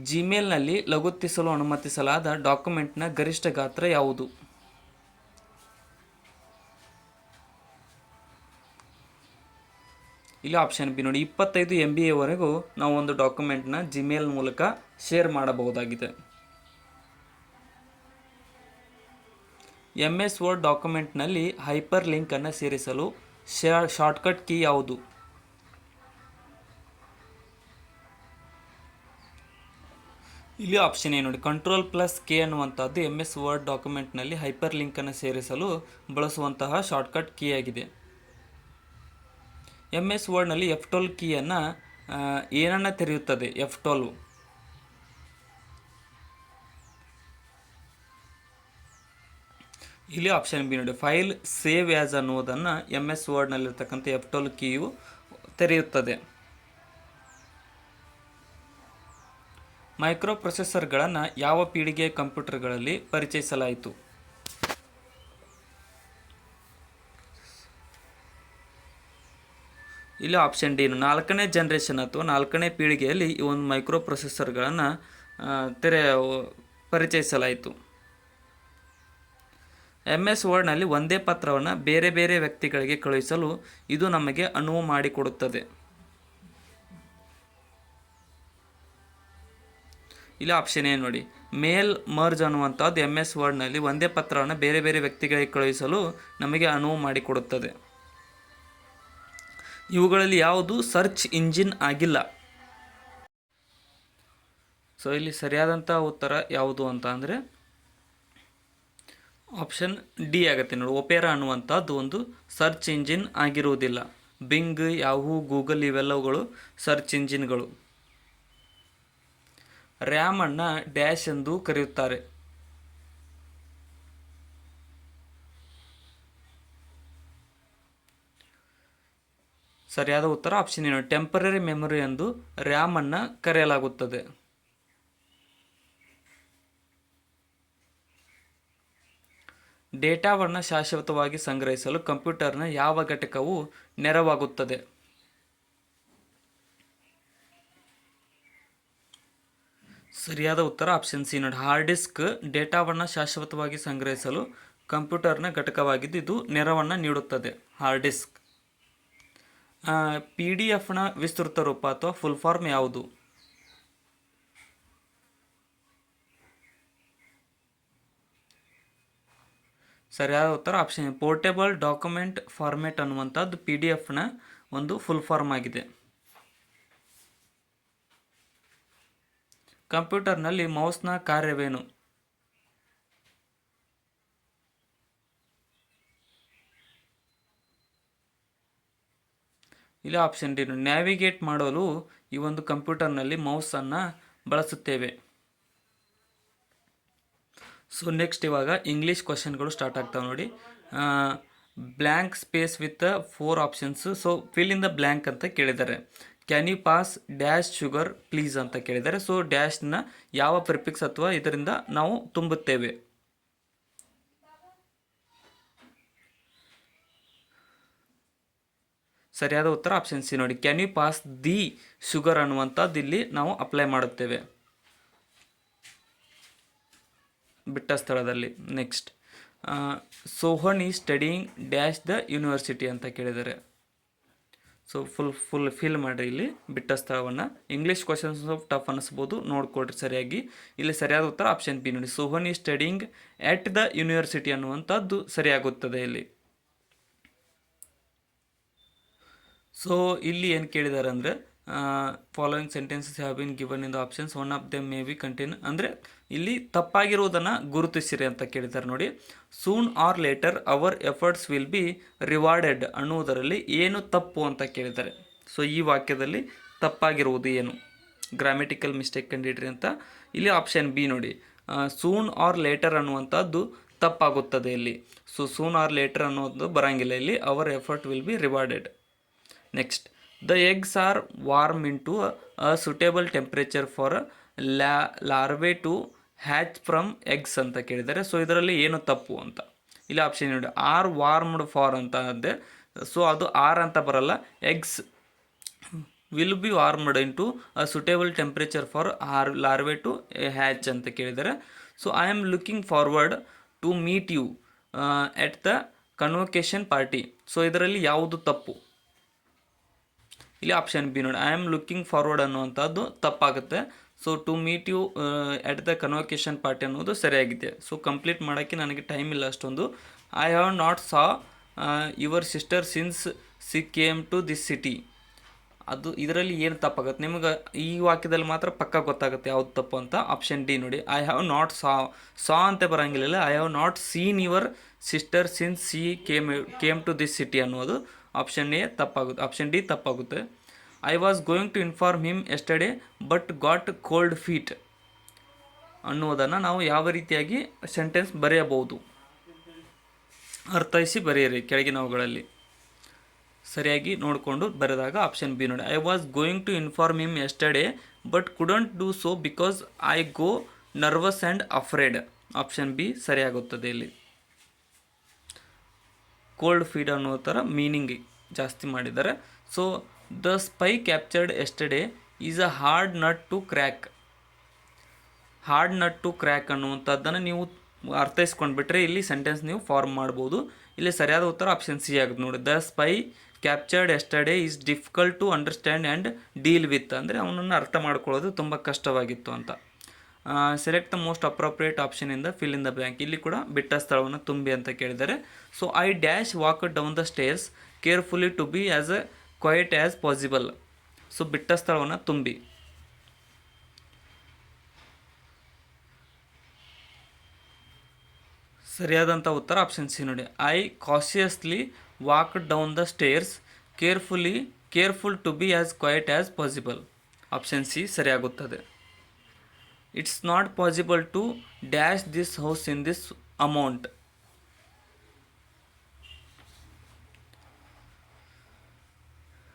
ಜಿಮೇಲ್ನಲ್ಲಿ ಲಗತ್ತಿಸಲು ಅನುಮತಿಸಲಾದ ಡಾಕ್ಯುಮೆಂಟ್ನ ಗರಿಷ್ಠ ಗಾತ್ರ ಯಾವುದು? ಇಲ್ಲಿ ಆಪ್ಷನ್ ಬಿ ನೋಡಿ, 25 MB ವರೆಗೂ ನಾವು ಒಂದು ಡಾಕ್ಯುಮೆಂಟ್ನ ಜಿಮೇಲ್ ಮೂಲಕ ಶೇರ್ ಮಾಡಬಹುದಾಗಿದೆ. MS ವರ್ಡ್ ಡಾಕ್ಯುಮೆಂಟ್ನಲ್ಲಿ ಹೈಪರ್ ಲಿಂಕ್ ಅನ್ನು ಸೇರಿಸಲು ಶಾರ್ಟ್ಕಟ್ ಕೀ ಯಾವುದು? ಇಲ್ಲಿ ಆಪ್ಷನ್ ಏನು ನೋಡಿ, Ctrl+K ಅನ್ನುವಂಥದ್ದು MS ವರ್ಡ್ ಡಾಕ್ಯುಮೆಂಟ್ನಲ್ಲಿ ಹೈಪರ್ ಲಿಂಕ್ ಅನ್ನು ಸೇರಿಸಲು ಬಳಸುವಂತಹ ಶಾರ್ಟ್ಕಟ್ ಕೀ ಆಗಿದೆ. MS ವರ್ಡ್ನಲ್ಲಿ F12 ಕೀಯನ್ನು ಏನನ್ನು ತೆರೆಯುತ್ತದೆ? F12. ಇಲ್ಲಿ ಆಪ್ಷನ್ ಬಿ ನೋಡಿ, ಫೈಲ್ ಸೇವ್ ಆ್ಯಸ್ ಅನ್ನುವುದನ್ನು MS ವರ್ಡ್ನಲ್ಲಿರ್ತಕ್ಕಂಥ F12 ಕೀಯು ತೆರೆಯುತ್ತದೆ. ಮೈಕ್ರೋ ಪ್ರೊಸೆಸರ್ಗಳನ್ನು ಯಾವ ಪೀಳಿಗೆಯ ಕಂಪ್ಯೂಟರ್ಗಳಲ್ಲಿ ಪರಿಚಯಿಸಲಾಯಿತು? ಇಲ್ಲಿ ಆಪ್ಷನ್ ಡಿ 4ನೇ ಜನರೇಷನ್ ಅಥವಾ 4ನೇ ಪೀಳಿಗೆಯಲ್ಲಿ ಈ ಒಂದು ಮೈಕ್ರೋ ಪ್ರೊಸೆಸರ್ಗಳನ್ನು ಪರಿಚಯಿಸಲಾಯಿತು. MS ವರ್ಡ್ನಲ್ಲಿ ಒಂದೇ ಪತ್ರವನ್ನು ಬೇರೆ ಬೇರೆ ವ್ಯಕ್ತಿಗಳಿಗೆ ಕಳುಹಿಸಲು ಇದು ನಮಗೆ ಅನುವು ಮಾಡಿಕೊಡುತ್ತದೆ. ಇಲ್ಲಿ ಆಪ್ಷನ್ ಏನು ನೋಡಿ, ಮೇಲ್ ಮರ್ಜ್ ಅನ್ನುವಂಥದ್ದು MS ವರ್ಡ್ನಲ್ಲಿ ಒಂದೇ ಪತ್ರವನ್ನು ಬೇರೆ ಬೇರೆ ವ್ಯಕ್ತಿಗಳಿಗೆ ಕಳುಹಿಸಲು ನಮಗೆ ಅನುವು ಮಾಡಿಕೊಡುತ್ತದೆ. ಇವುಗಳಲ್ಲಿ ಯಾವುದು ಸರ್ಚ್ ಇಂಜಿನ್ ಆಗಿಲ್ಲ? ಸೊ ಇಲ್ಲಿ ಸರಿಯಾದಂಥ ಉತ್ತರ ಯಾವುದು ಅಂತ ಅಂದರೆ ಆಪ್ಷನ್ ಡಿ ಆಗುತ್ತೆ ನೋಡಿ, ಒಪೇರಾ ಅನ್ನುವಂಥದ್ದು ಒಂದು ಸರ್ಚ್ ಇಂಜಿನ್ ಆಗಿರುವುದಿಲ್ಲ. ಬಿಂಗ್, ಯಾಹೂ, ಗೂಗಲ್ ಇವೆಲ್ಲವುಗಳು ಸರ್ಚ್ ಇಂಜಿನ್ಗಳು. ರ್ಯಾಮ್ ಅನ್ನು ಡ್ಯಾಶ್ ಎಂದು ಕರೆಯುತ್ತಾರೆ. ಸರಿಯಾದ ಉತ್ತರ ಆಪ್ಷನ್ ಏನು, ಟೆಂಪರರಿ ಮೆಮೊರಿ ಎಂದು ರ್ಯಾಮ್ ಅನ್ನು ಕರೆಯಲಾಗುತ್ತದೆ. ಡೇಟಾವನ್ನು ಶಾಶ್ವತವಾಗಿ ಸಂಗ್ರಹಿಸಲು ಕಂಪ್ಯೂಟರ್ನ ಯಾವ ಘಟಕವು ನೆರವಾಗುತ್ತದೆ? ಸರಿಯಾದ ಉತ್ತರ ಆಪ್ಷನ್ ಸಿ ನೋಡಿ. ಹಾರ್ಡ್ ಡಿಸ್ಕ್ ಡೇಟಾವನ್ನು ಶಾಶ್ವತವಾಗಿ ಸಂಗ್ರಹಿಸಲು ಕಂಪ್ಯೂಟರ್ನ ಘಟಕವಾಗಿದ್ದು ಇದು ನೆರವನ್ನು ನೀಡುತ್ತದೆ. Hard disk. PDF ನ ವಿಸ್ತೃತ ರೂಪ ಅಥವಾ ಫುಲ್ ಫಾರ್ಮ್ ಯಾವುದು? ಸರಿಯಾದ ಉತ್ತರ ಆಪ್ಷನ್ ಪೋರ್ಟೇಬಲ್ ಡಾಕ್ಯುಮೆಂಟ್ ಫಾರ್ಮೇಟ್ ಅನ್ನುವಂಥದ್ದು PDF ನ ಒಂದು ಫುಲ್ ಫಾರ್ಮ್ ಆಗಿದೆ. ಕಂಪ್ಯೂಟರ್ನಲ್ಲಿ ಮೌಸ್ನ ಕಾರ್ಯವೇನು? ಇಲ್ಲಿ ಆಪ್ಷನ್ ಡಿ ನ್ಯಾವಿಗೇಟ್ ಮಾಡಲು ಈ ಒಂದು ಕಂಪ್ಯೂಟರ್ನಲ್ಲಿ ಮೌಸನ್ನು ಬಳಸುತ್ತೇವೆ. ಸೊ ನೆಕ್ಸ್ಟ್ ಇವಾಗ ಇಂಗ್ಲೀಷ್ ಕ್ವಶನ್ಗಳು ಸ್ಟಾರ್ಟ್ ಆಗ್ತಾವೆ ನೋಡಿ. Blank space with 4 options. So fill in the blank ಅಂತ ಕೇಳಿದ್ದಾರೆ. Can you pass dash sugar please ಅಂತ ಕೇಳಿದ್ದಾರೆ. ಸೊ ಡ್ಯಾಶ್ನ ಯಾವ ಪ್ರಿಫಿಕ್ಸ್ ಅಥವಾ ಇದರಿಂದ ನಾವು ತುಂಬುತ್ತೇವೆ? ಸರಿಯಾದ ಉತ್ತರ ಆಪ್ಷನ್ ಸಿ ನೋಡಿ. Can you pass the sugar ಅನ್ನುವಂಥದ್ದು ಇಲ್ಲಿ ನಾವು ಅಪ್ಲೈ ಮಾಡುತ್ತೇವೆ ಬಿಟ್ಟ ಸ್ಥಳದಲ್ಲಿ. ನೆಕ್ಸ್ಟ್ ಸೋಹನ್ ಈ ಸ್ಟಡಿಂಗ್ ಡ್ಯಾಶ್ ದ ಯೂನಿವರ್ಸಿಟಿ ಅಂತ ಕೇಳಿದ್ದಾರೆ. ಸೊ ಫಿಲ್ ಮಾಡಿರಿ ಇಲ್ಲಿ ಬಿಟ್ಟ ಸ್ಥಳವನ್ನು. ಇಂಗ್ಲೀಷ್ ಕ್ವಶನ್ಸ್ ಟಫ್ ಅನ್ನಿಸ್ಬೋದು, ನೋಡ್ಕೊಡ್ರಿ ಸರಿಯಾಗಿ. ಇಲ್ಲಿ ಸರಿಯಾದ ಉತ್ತರ ಆಪ್ಷನ್ ಬಿ ನೋಡಿ. ಸೋಹನ್ ಈ ಸ್ಟಡಿಂಗ್ ಎಟ್ ದ ಯೂನಿವರ್ಸಿಟಿ ಅನ್ನುವಂಥದ್ದು ಸರಿಯಾಗುತ್ತದೆ ಇಲ್ಲಿ. ಸೊ ಇಲ್ಲಿ ಏನು ಕೇಳಿದ್ದಾರೆ ಅಂದರೆ following sentences have been given in the options, one of them may be contain. ಅಂದರೆ ಇಲ್ಲಿ ತಪ್ಪಾಗಿರುವುದನ್ನು ಗುರುತಿಸಿರಿ ಅಂತ ಕೇಳಿದ್ದಾರೆ ನೋಡಿ. Soon or later our efforts will be rewarded ಅನ್ನುವುದರಲ್ಲಿ ಏನು ತಪ್ಪು ಅಂತ ಕೇಳಿದ್ದಾರೆ. ಸೊ ಈ ವಾಕ್ಯದಲ್ಲಿ ತಪ್ಪಾಗಿರುವುದು ಏನು? ಗ್ರಾಮೆಟಿಕಲ್ ಮಿಸ್ಟೇಕ್ ಕಂಡಿಡ್ರಿ ಅಂತ. ಇಲ್ಲಿ ಆಪ್ಷನ್ ಬಿ ನೋಡಿ. ಸೂನ್ ಆರ್ ಲೇಟರ್ ಅನ್ನುವಂಥದ್ದು ತಪ್ಪಾಗುತ್ತದೆ ಇಲ್ಲಿ. ಸೊ ಸೂನ್ ಆರ್ ಲೇಟರ್ ಅನ್ನೋದು ಬರೋಂಗಿಲ್ಲ ಇಲ್ಲಿ. Our effort will be rewarded. Next the eggs are warm in to a suitable temperature for larvae to hatch from eggs ಅಂತ ಕೇಳಿದ್ದಾರೆ. ಸೊ ಇದರಲ್ಲಿ ಏನು ತಪ್ಪು ಅಂತ. ಇಲ್ಲಿ ಆಪ್ಷನ್ ನೋಡಿ. ಆರ್ ವಾರ್ಮ್ಡ್ ಫಾರ್ ಅಂತ ಅಂದೆ. ಸೊ ಅದು ಆರ್ ಅಂತ ಬರಲ್ಲ. Eggs will be warmed in to a suitable temperature for larvae to hatch ಅಂತ ಕೇಳಿದ್ದಾರೆ. So I am looking forward to meet you at the convocation party. So ಇದರಲ್ಲಿ ಯಾವುದು ತಪ್ಪು? ಇಲ್ಲಿ ಆಪ್ಷನ್ ಬಿ ನೋಡಿ. ಐ ಆಮ್ ಲುಕಿಂಗ್ ಫಾರ್ವರ್ಡ್ ಅನ್ನುವಂಥದ್ದು ತಪ್ಪಾಗುತ್ತೆ. So to meet you at the convocation party ಅನ್ನೋದು ಸರಿಯಾಗಿದೆ. ಸೊ ಕಂಪ್ಲೀಟ್ ಮಾಡೋಕ್ಕೆ ನನಗೆ ಟೈಮ್ ಇಲ್ಲ ಅಷ್ಟೊಂದು. I have not saw your sister since she came to this city. ಅದು ಇದರಲ್ಲಿ ಏನು ತಪ್ಪಾಗುತ್ತೆ ನಿಮಗೆ? ಈ ವಾಕ್ಯದಲ್ಲಿ ಮಾತ್ರ ಪಕ್ಕ ಗೊತ್ತಾಗುತ್ತೆ ಯಾವುದು ತಪ್ಪು ಅಂತ. ಆಪ್ಷನ್ ಡಿ ನೋಡಿ. ಐ ಹ್ಯಾವ್ ನಾಟ್ ಸಾ ಅಂತ ಬರೋಂಗಿಲ್ಲ. I have not seen your sister since she came to this city ಅನ್ನೋದು ಆಪ್ಷನ್ ಎ ತಪ್ಪಾಗುತ್ತೆ. ಆಪ್ಷನ್ ಡಿ ತಪ್ಪಾಗುತ್ತೆ. I was going to inform him yesterday but got cold feet ಅನ್ನುವುದನ್ನು ನಾವು ಯಾವ ರೀತಿಯಾಗಿ sentence ಬರೆಯಬಹುದು? ಅರ್ಥೈಸಿ ಬರೆಯಿರಿ ಕೆಳಗಿನವುಗಳಲ್ಲಿ. ಸರಿಯಾಗಿ ನೋಡಿಕೊಂಡು ಬರೆದಾಗ ಆಪ್ಷನ್ ಬಿ ನೋಡಿ. I was going to inform him yesterday but couldn't do so because I go nervous and afraid. Option B ಸರಿಯಾಗುತ್ತದೆ ಇಲ್ಲಿ. ಕೋಲ್ಡ್ ಫೀಡ್ ಅನ್ನೋ ಥರ ಮೀನಿಂಗ್ ಜಾಸ್ತಿ ಮಾಡಿದ್ದಾರೆ. So the spy captured yesterday is a hard nut to crack. Hard nut to crack ಅನ್ನುವಂಥದ್ದನ್ನು ನೀವು ಅರ್ಥೈಸ್ಕೊಂಡ್ಬಿಟ್ರೆ ಇಲ್ಲಿ sentence ನೀವು ಫಾರ್ಮ್ ಮಾಡ್ಬೋದು. ಇಲ್ಲಿ ಸರಿಯಾದ ಉತ್ತರ ಆಪ್ಷನ್ ಸಿ ಆಗುತ್ತೆ ನೋಡಿ. The spy captured yesterday is difficult to understand and deal with. ಅಂದರೆ ಅವನನ್ನು ಅರ್ಥ ಮಾಡ್ಕೊಳ್ಳೋದು ತುಂಬ ಕಷ್ಟವಾಗಿತ್ತು ಅಂತ. Select the most appropriate option ಇಂದ ಫಿಲ್ ಇನ್ ದ ಬ್ಲ್ಯಾಂಕ್. ಇಲ್ಲಿ ಕೂಡ ಬಿಟ್ಟ ಸ್ಥಳವನ್ನು ತುಂಬಿ ಅಂತ ಕೇಳಿದ್ದಾರೆ. So I dash walk down the stairs carefully to be as a quiet as possible. So ಬಿಟ್ಟ ಸ್ಥಳವನ್ನು ತುಂಬಿ. ಸರಿಯಾದಂಥ ಉತ್ತರ ಆಪ್ಷನ್ ಸಿ ನೋಡಿ. I cautiously walk down the stairs careful to be as quiet as possible. Option C ಸರಿಯಾಗುತ್ತದೆ. It's not possible to dash this house in this amount.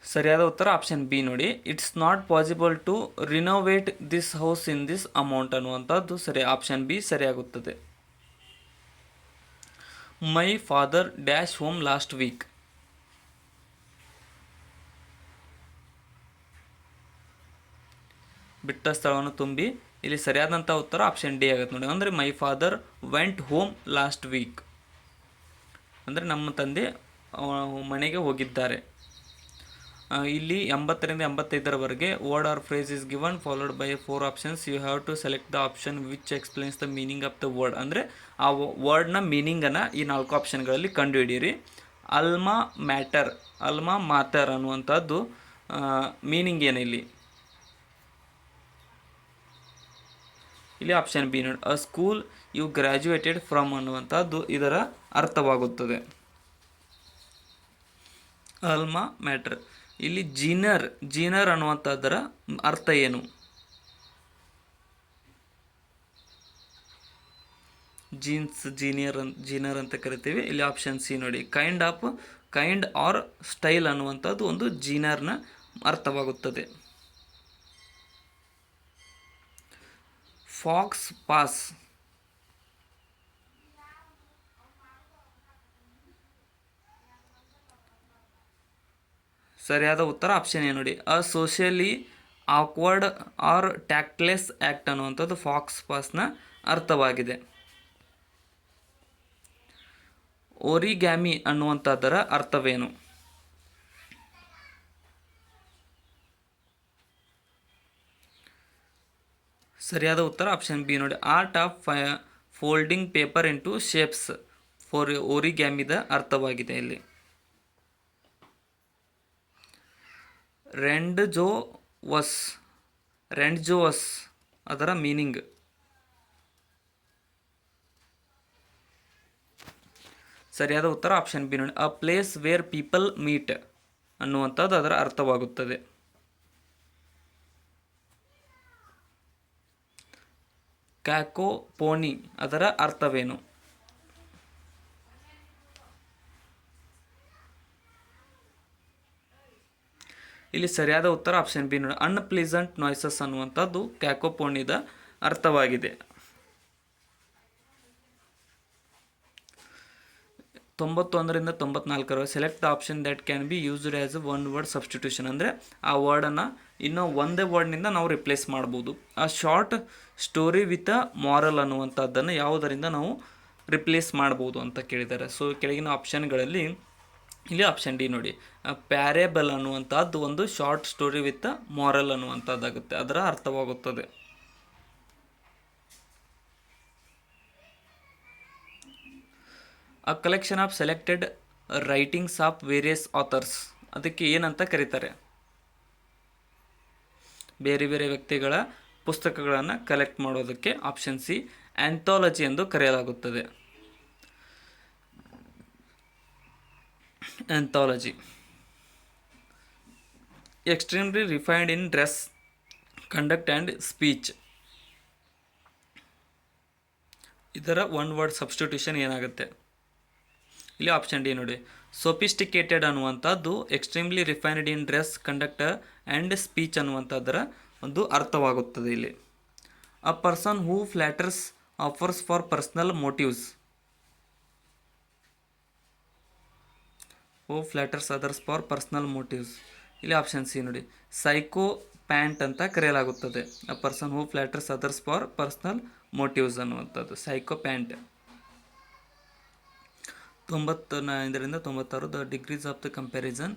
ಸರಿಯಾದ ಉತ್ತರ option B ನೋಡಿ. It's not possible to renovate this house in this amount ಅನ್ನುವಂಥದ್ದು ಸರಿ. Option B ಸರಿಯಾಗುತ್ತದೆ. My father dash home last week. ಬಿಟ್ಟ ಸ್ಥಳವನ್ನು ತುಂಬಿ ಇಲ್ಲಿ ಸರಿಯಾದಂಥ ಉತ್ತರ ಆಪ್ಷನ್ ಡಿ ಆಗುತ್ತೆ ನೋಡಿ. ಅಂದರೆ my father went home last week, ಅಂದರೆ ನಮ್ಮ ತಂದೆ ಮನೆಗೆ ಹೋಗಿದ್ದಾರೆ. ಇಲ್ಲಿ 80ರಿಂದ 85ರವರೆಗೆ word or phrase is given followed by 4 options. You have to select the option which explains the meaning of the word. ಅಂದರೆ ಆ ವರ್ಡ್ನ ಮೀನಿಂಗನ್ನು ಈ 4 ಆಪ್ಷನ್ಗಳಲ್ಲಿ ಕಂಡುಹಿಡಿಯಿರಿ. ಅಲ್ಮಾ ಮ್ಯಾಟರ್, ಅಲ್ಮಾ ಮಾತರ್ ಅನ್ನುವಂಥದ್ದು ಮೀನಿಂಗ್ ಏನು ಇಲ್ಲಿ ಆಪ್ಷನ್ ಬಿ ನೋಡಿ, a school you graduated from ಅನ್ನುವಂಥದ್ದು ಇದರ ಅರ್ಥವಾಗುತ್ತದೆ. Alma mater. ಇಲ್ಲಿ ಜೀನರ್ ಅನ್ನುವಂಥದ್ದರ ಅರ್ಥ ಏನು? ಜೀನರ್ ಅಂತ ಕರಿತೀವಿ. ಇಲ್ಲಿ ಆಪ್ಷನ್ ಸಿ ನೋಡಿ, ಕೈಂಡ್ ಆರ್ ಸ್ಟೈಲ್ ಅನ್ನುವಂಥದ್ದು ಒಂದು ಜೀನರ್ನ ಅರ್ಥವಾಗುತ್ತದೆ. Faux pas. ಸರಿಯಾದ ಉತ್ತರ ಆಪ್ಷನ್ ಏನು ನೋಡಿ, a socially awkward or tactless act ಅನ್ನುವಂಥದ್ದು ಫಾಕ್ಸ್ ಪಾಸ್ನ ಅರ್ಥವಾಗಿದೆ. ಓರಿಗ್ಯಾಮಿ ಅನ್ನುವಂಥದ್ದರ ಅರ್ಥವೇನು? ಸರಿಯಾದ ಉತ್ತರ ಆಪ್ಷನ್ ಬಿ ನೋಡಿ, art of folding paper into shapes for ಓರಿಗ್ಯಾಮಿದ ಅರ್ಥವಾಗಿದೆ. ಇಲ್ಲಿ ರೆಂಡ್ಜೋವಸ್ ಅದರ ಮೀನಿಂಗ್. ಸರಿಯಾದ ಉತ್ತರ ಆಪ್ಷನ್ ಬಿ ನೋಡಿ, a place where people meet ಅನ್ನುವಂಥದ್ದು ಅದರ ಅರ್ಥವಾಗುತ್ತದೆ. ಕ್ಯಾಕೋಪೋನಿ ಅದರ ಅರ್ಥವೇನು? ಇಲ್ಲಿ ಸರಿಯಾದ ಉತ್ತರ ಆಪ್ಷನ್ ಬಿ ನೋಡಿ, ಅನ್ಪ್ಲೀಸೆಂಟ್ ನಾಯ್ಸಸ್ ಅನ್ನುವಂಥದ್ದು ಕ್ಯಾಕೋಪೋನಿದ ಅರ್ಥವಾಗಿದೆ. 91ರಿಂದ 94 select the option that can be used as a one word substitution. ಅಂದರೆ ಆ ವರ್ಡನ್ನು ಇನ್ನೂ ಒಂದೇ ವರ್ಡ್ನಿಂದ ನಾವು ರಿಪ್ಲೇಸ್ ಮಾಡ್ಬೋದು. ಆ short story with a moral ಅನ್ನುವಂಥದ್ದನ್ನು ಯಾವುದರಿಂದ ನಾವು ರಿಪ್ಲೇಸ್ ಮಾಡ್ಬೋದು ಅಂತ ಕೇಳಿದ್ದಾರೆ. ಸೊ ಕೆಳಗಿನ ಆಪ್ಷನ್ಗಳಲ್ಲಿ ಇಲ್ಲಿ ಆಪ್ಷನ್ ಡಿ ನೋಡಿ, ಪ್ಯಾರೇಬಲ್ ಅನ್ನುವಂಥದ್ದು ಒಂದು ಶಾರ್ಟ್ ಸ್ಟೋರಿ ವಿತ್ ಮಾರಲ್ ಅನ್ನುವಂಥದ್ದಾಗುತ್ತೆ, ಅದರ ಅರ್ಥವಾಗುತ್ತದೆ. ಅ collection of selected writings of various author's, ಅದಕ್ಕೆ ಏನಂತ ಕರೀತಾರೆ? ಬೇರೆ ಬೇರೆ ವ್ಯಕ್ತಿಗಳ ಪುಸ್ತಕಗಳನ್ನು ಕಲೆಕ್ಟ್ ಮಾಡೋದಕ್ಕೆ ಆಪ್ಷನ್ ಸಿ ಆಂಥಾಲಜಿ ಎಂದು ಕರೆಯಲಾಗುತ್ತದೆ. Anthology. Extremely refined in dress, conduct and speech, ಇದರ ಒನ್ ವರ್ಡ್ ಸಬ್ಸ್ಟಿಟ್ಯೂಷನ್ ಏನಾಗುತ್ತೆ? ಇಲ್ಲಿ ಆಪ್ಷನ್ ಡಿ ನೋಡಿ, ಸೊಫಿಸ್ಟಿಕೇಟೆಡ್ ಅನ್ನುವಂಥದ್ದು extremely refined in dress, conduct and speech ಅನ್ನುವಂಥದ್ದರ ಒಂದು ಅರ್ಥವಾಗುತ್ತದೆ. ಇಲ್ಲಿ a person who flatters offers for personal motives, who flatters others for personal motives. ಇಲ್ಲಿ ಆಪ್ಷನ್ ಸಿ ನೋಡಿ, ಸೈಕೋ ಪ್ಯಾಂಟ್ ಅಂತ ಕರೆಯಲಾಗುತ್ತದೆ. A person who flatters others for personal motives ಅನ್ನುವಂಥದ್ದು sycophant. 95ರಿಂದ 96 the degrees of the comparison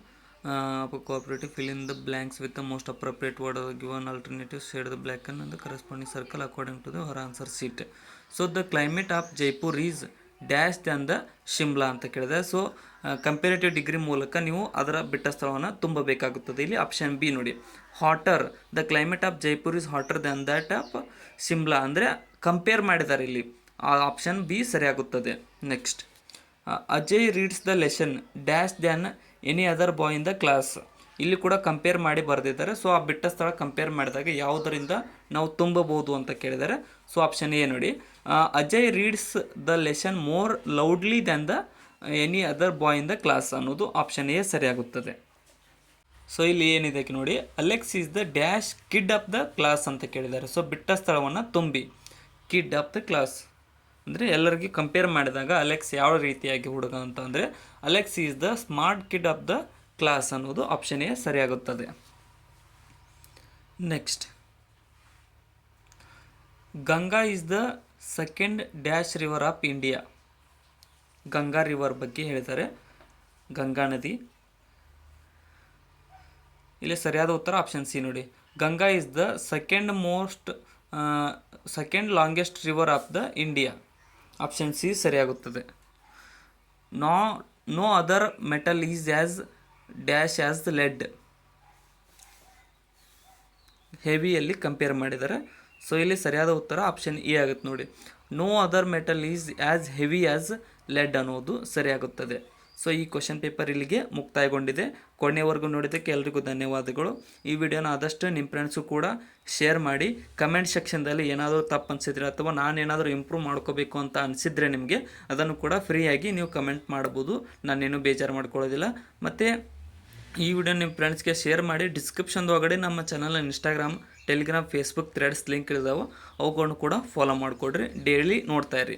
comparative fill in the blanks with the most appropriate word given alternative shade the black on the corresponding circle according to the her answer sheet. So the climate of Jaipur is dash than the Shimla ಅಂತ ಕೇಳಿದೆ. So comparative degree ಮೂಲಕ ನೀವು ಅದರ ಬಿಟ್ಟ ಸ್ಥಳವನ್ನು ತುಂಬಬೇಕಾಗುತ್ತದೆ. ಇಲ್ಲಿ option B ನೋಡಿ, hotter, the climate of Jaipur is hotter than that of Shimla, ಅಂದರೆ ಕಂಪೇರ್ ಮಾಡಿದ್ದಾರೆ ಇಲ್ಲಿ. ಆ ಆಪ್ಷನ್ ಬಿ ಸರಿಯಾಗುತ್ತದೆ. Next, Ajay reads the lesson dash than any other boy in the class. ಇಲ್ಲಿ ಕೂಡ ಕಂಪೇರ್ ಮಾಡಿ ಬರೆದಿದ್ದಾರೆ. ಸೊ ಆ ಬಿಟ್ಟ ಸ್ಥಳ ಕಂಪೇರ್ ಮಾಡಿದಾಗ ಯಾವುದರಿಂದ ನಾವು ತುಂಬಬಹುದು ಅಂತ ಕೇಳಿದ್ದಾರೆ. ಸೊ ಆಪ್ಷನ್ ಎ ನೋಡಿ, Ajay reads the lesson more loudly than the any other boy in the class ಅನ್ನೋದು ಆಪ್ಷನ್ ಎ ಸರಿಯಾಗುತ್ತದೆ. ಸೊ ಇಲ್ಲಿ ಏನಿದೆ ನೋಡಿ, Alex is the dash kid of the class ಅಂತ ಕೇಳಿದ್ದಾರೆ. ಸೊ ಬಿಟ್ಟ ಸ್ಥಳವನ್ನು ತುಂಬಿ, ಕಿಡ್ ಆಫ್ ದ ಕ್ಲಾಸ್ ಅಂದರೆ ಎಲ್ಲರಿಗೂ ಕಂಪೇರ್ ಮಾಡಿದಾಗ ಅಲೆಕ್ಸ್ ಯಾವ ರೀತಿಯಾಗಿ ಹುಡುಗ ಅಂತ ಅಂದರೆ Alex is the smart kid of the class ಅನ್ನೋದು ಆಪ್ಷನ್ ಎ ಸರಿಯಾಗುತ್ತದೆ. Next, Ganga is the second dash river of India. Ganga river ಬಗ್ಗೆ ಹೇಳ್ತಾರೆ, ಗಂಗಾ ನದಿ. ಇಲ್ಲಿ ಸರಿಯಾದ ಉತ್ತರ ಆಪ್ಷನ್ ಸಿ ನೋಡಿ. Ganga is the second longest river of the India. Option C ಸರಿಯಾಗುತ್ತದೆ. No other metal is as dash as lead. ಹೆವಿಯಲ್ಲಿ ಕಂಪೇರ್ ಮಾಡಿದ್ದಾರೆ. ಸೊ ಇಲ್ಲಿ ಸರಿಯಾದ ಉತ್ತರ ಆಪ್ಷನ್ ಎ ಆಗುತ್ತೆ ನೋಡಿ. No other metal is as heavy as lead ಅನ್ನೋದು ಸರಿಯಾಗುತ್ತದೆ. ಸೊ ಈ ಕ್ವಶನ್ ಪೇಪರ್ ಇಲ್ಲಿಗೆ ಮುಕ್ತಾಯಗೊಂಡಿದೆ. ಕೊನೆವರೆಗೂ ನೋಡಿದ್ದಕ್ಕೆ ಎಲ್ರಿಗೂ ಧನ್ಯವಾದಗಳು. ಈ ವಿಡಿಯೋನ ಆದಷ್ಟು ನಿಮ್ಮ ಫ್ರೆಂಡ್ಸು ಕೂಡ ಶೇರ್ ಮಾಡಿ. ಕಮೆಂಟ್ ಸೆಕ್ಷನ್ದಲ್ಲಿ ಏನಾದರೂ ತಪ್ಪು ಅನಿಸಿದ್ರೆ ಅಥವಾ ನಾನೇನಾದರೂ ಇಂಪ್ರೂವ್ ಮಾಡ್ಕೋಬೇಕು ಅಂತ ಅನಿಸಿದರೆ ನಿಮಗೆ ಅದನ್ನು ಕೂಡ ಫ್ರೀಯಾಗಿ ನೀವು ಕಮೆಂಟ್ ಮಾಡ್ಬೋದು. ನಾನೇನು ಬೇಜಾರು ಮಾಡ್ಕೊಳ್ಳೋದಿಲ್ಲ. ಮತ್ತು ಈ ವಿಡಿಯೋ ನಿಮ್ಮ ಫ್ರೆಂಡ್ಸ್ಗೆ ಶೇರ್ ಮಾಡಿ. ಡಿಸ್ಕ್ರಿಪ್ಷನ್ದೊಳಗಡೆ ನಮ್ಮ ಚಾನಲ್ನ Instagram, Telegram, Facebook Threads link ಇದಾವೆ. ಅವುಗಳನ್ನು ಕೂಡ ಫಾಲೋ ಮಾಡಿಕೊಡ್ರಿ. ಡೈಲಿ ನೋಡ್ತಾ ಇರಿ.